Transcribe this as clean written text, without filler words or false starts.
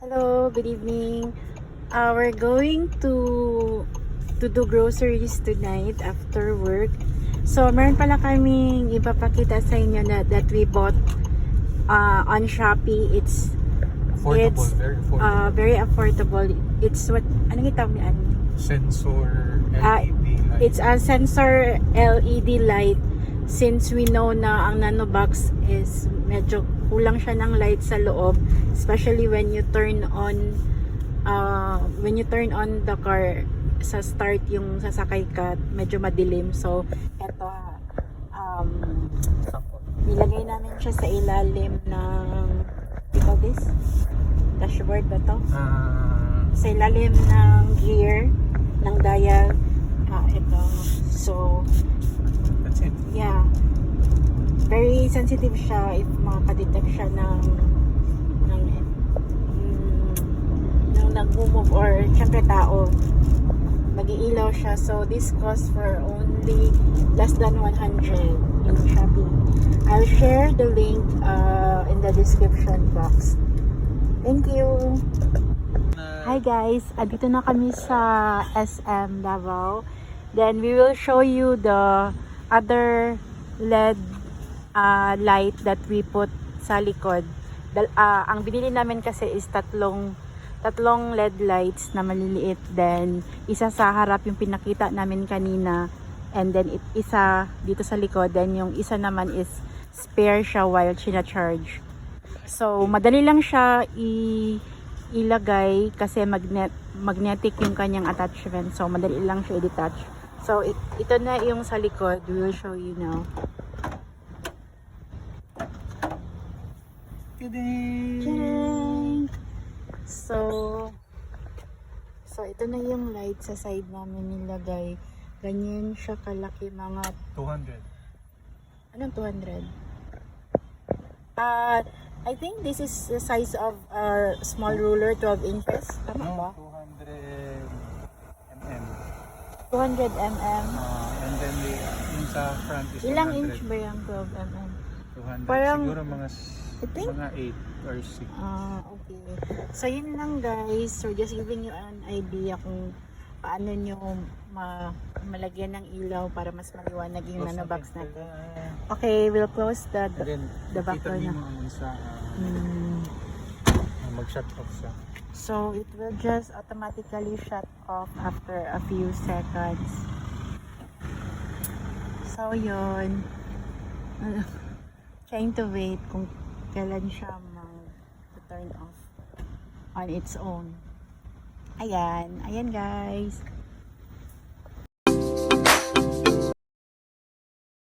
Hello, good evening. We're going to do groceries tonight after work. So, meron pala kaming ipapakita sa inyo that we bought on Shopee. It's very affordable. It's what, anong itawag niyan? Sensor LED light. It's a sensor LED light. Since we know na ang nanobox is medyo kulang siya ng light sa loob, especially when you turn on the car sa start, yung sasakay ka, medyo madilim. So eto, nilagay namin siya sa ilalim ng this dashboard ba to? Sa ilalim ng gear ng dial. Ito. So That's it. yeah, very sensitive siya if makadetect siya ng nag-move or syempre tao, mag-iilaw siya. So this costs for only less than 100 in Shopee. I'll share the link in the description box. Thank you. Hi guys, andito na kami sa SM Davao. Then we will show you the other LED light that we put sa likod. Ang binili namin kasi is tatlong LED lights na maliliit, then isa sa harap yung pinakita namin kanina, and then isa dito sa likod, then yung isa naman is spare siya while charge. So madali lang siya ilagay kasi magnetic yung kanyang attachment, so madali lang siya i-detach. So ito na yung sa likod, we will show you now. Tadang! So ito na yung light sa side namin nilagay. Ganyan siya kalaki, mga 200. Anong 200? I think this is the size of a small ruler, 12 inches. Tama ba? 200 200 mm. mm. And then yung sa front is Ilang 100. inch ba yung 12 mm? 200. Parang, siguro mga I think, mga 8 or 6. okay. So yun lang guys. So just giving you an idea kung paano nyo malagyan ng ilaw para mas maliwanag yung nanobox natin. Okay, we'll close the back door na. Mag-shut off siya. So it will just automatically shut off after a few seconds. So yun. Trying to wait kung kailan siya mag-turn off on its own. Ayan guys.